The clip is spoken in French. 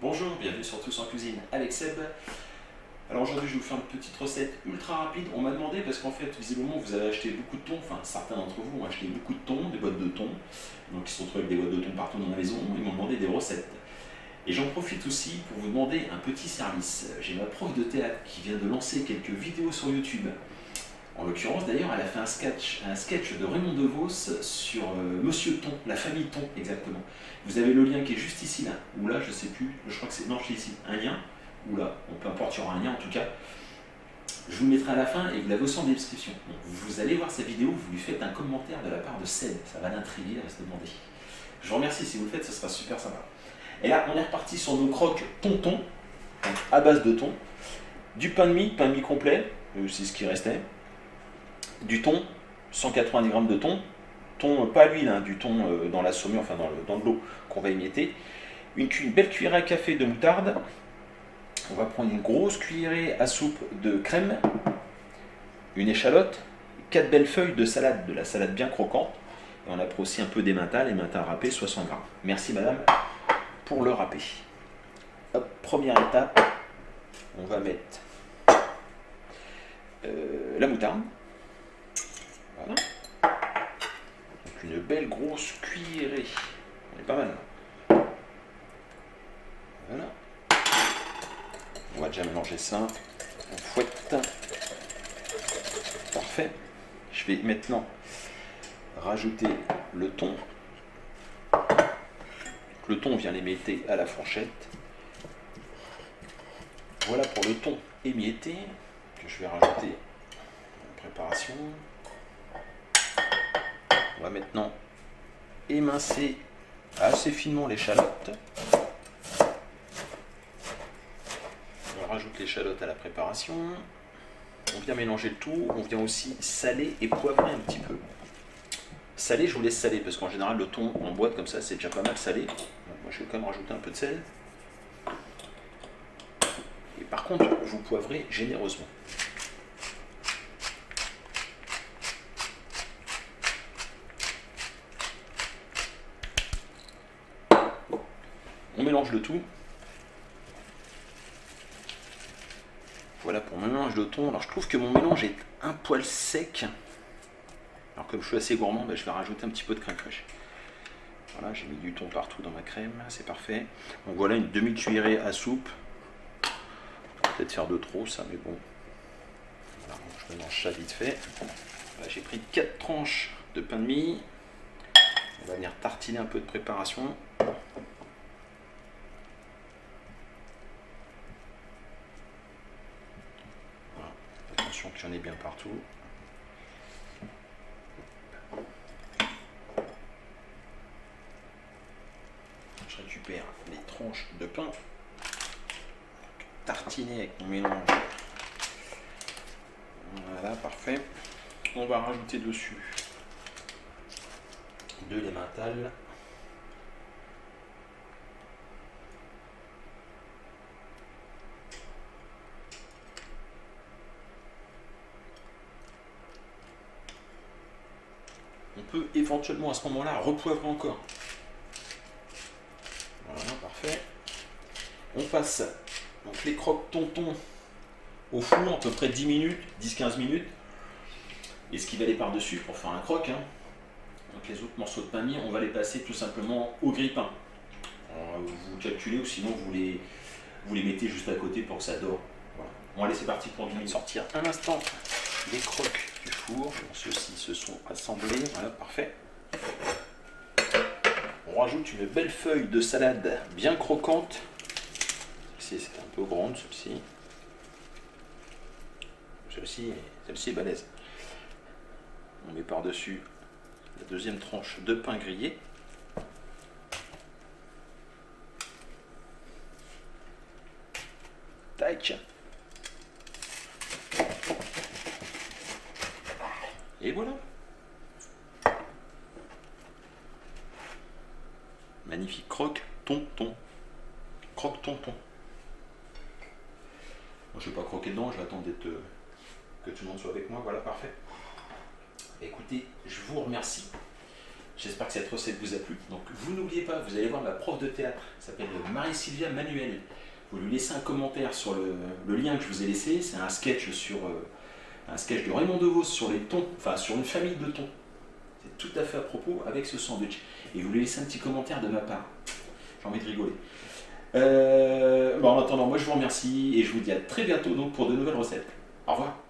Bonjour, bienvenue sur Tous en Cuisine avec Seb. Alors aujourd'hui je vais vous faire une petite recette ultra rapide. On m'a demandé parce qu'en fait visiblement vous avez acheté beaucoup de thon, enfin certains d'entre vous ont acheté beaucoup de thon, des boîtes de thon. Donc ils se retrouvent avec des boîtes de thon partout dans la maison, ils m'ont demandé des recettes. Et j'en profite aussi pour vous demander un petit service. J'ai ma prof de théâtre qui vient de lancer quelques vidéos sur YouTube. En l'occurrence d'ailleurs elle a fait un sketch de Raymond DeVos sur Monsieur Thon, la famille Thon exactement. Vous avez le lien qui est juste ici là, ou là je sais plus, je crois que c'est, non je l'ai ici, un lien, ou là, bon, peu importe, il y aura un lien en tout cas. Je vous le mettrai à la fin et vous l'avez aussi en description. Donc, vous allez voir sa vidéo, vous lui faites un commentaire de la part de Seb, ça va l'intriguer, elle va se demander. Je vous remercie, si vous le faites, ce sera super sympa. Et là, on est reparti sur nos croques thon, à base de thon, du pain de mie complet, c'est ce qui restait, du thon, 190 g de thon, pas à l'huile, hein, du thon dans la saumure, enfin dans de l'eau qu'on va émietter, une belle cuillerée à café de moutarde, on va prendre une grosse cuillerée à soupe de crème, une échalote, 4 belles feuilles de salade, de la salade bien croquante, et on a pris aussi un peu d'emmental, emmental râpé 60 g. Merci madame pour le râpé. Hop, première étape, on va mettre la moutarde. Voilà. Donc une belle grosse cuillerée. On est pas mal là. Voilà. On va déjà mélanger ça. On fouette. Parfait. Je vais maintenant rajouter le thon. Le thon, on vient l'émietter à la fourchette. Voilà pour le thon émietté que je vais rajouter en préparation. On va maintenant émincer assez finement l'échalote. On rajoute l'échalote à la préparation. On vient mélanger le tout. On vient aussi saler et poivrer un petit peu. Saler, je vous laisse saler parce qu'en général le thon en boîte comme ça c'est déjà pas mal salé. Donc, moi je vais quand même rajouter un peu de sel. Et par contre, vous poivrez généreusement. On mélange le tout. Voilà pour mon mélange de thon. Alors je trouve que mon mélange est un poil sec. Alors comme je suis assez gourmand, je vais rajouter un petit peu de crème fraîche. Voilà, j'ai mis du thon partout dans ma crème, c'est parfait. Donc voilà une demi-cuillerée à soupe. On va peut-être faire de trop ça, mais bon. Voilà, je mélange ça vite fait. Voilà, j'ai pris 4 tranches de pain de mie. On va venir tartiner un peu de préparation. Attention qu'il y en ait bien partout. Je récupère les tranches de pain tartinées avec mon mélange. Voilà, parfait. On va rajouter dessus de l'emmental. On peut éventuellement à ce moment-là repoivrer encore. Voilà, parfait. On passe donc les croques thon au four à peu près 10 minutes, 10-15 minutes. Et ce qui va aller par-dessus pour faire un croque, hein. Donc les autres morceaux de pain mis, on va les passer tout simplement au grille-pain. Vous calculez ou sinon vous les mettez juste à côté pour que ça dore. Voilà. Bon allez c'est parti pour 10 minutes. Sortir un instant les croques du four. Ceux-ci se sont assemblés. Voilà, parfait. On rajoute une belle feuille de salade bien croquante. C'est un peu grande celle-ci. Celle-ci est balèze. On met par-dessus la deuxième tranche de pain grillé. Tac. Et voilà. Magnifique croque thon. Croque thon. Moi, je ne vais pas croquer dedans, je vais attendre que tout le monde soit avec moi. Voilà, parfait. Écoutez, je vous remercie J'espère que cette recette vous a plu. Donc vous n'oubliez pas, vous allez voir ma prof de théâtre, s'appelle Marie-Sylvia Manuel. Vous lui laissez un commentaire sur le lien que je vous ai laissé. C'est un sketch un sketch de Raymond DeVos sur les thons, enfin sur une famille de thons. C'est tout à fait à propos avec ce sandwich. Et vous lui laissez un petit commentaire de ma part. J'ai envie de rigoler. En attendant, moi je vous remercie et je vous dis à très bientôt donc pour de nouvelles recettes. Au revoir.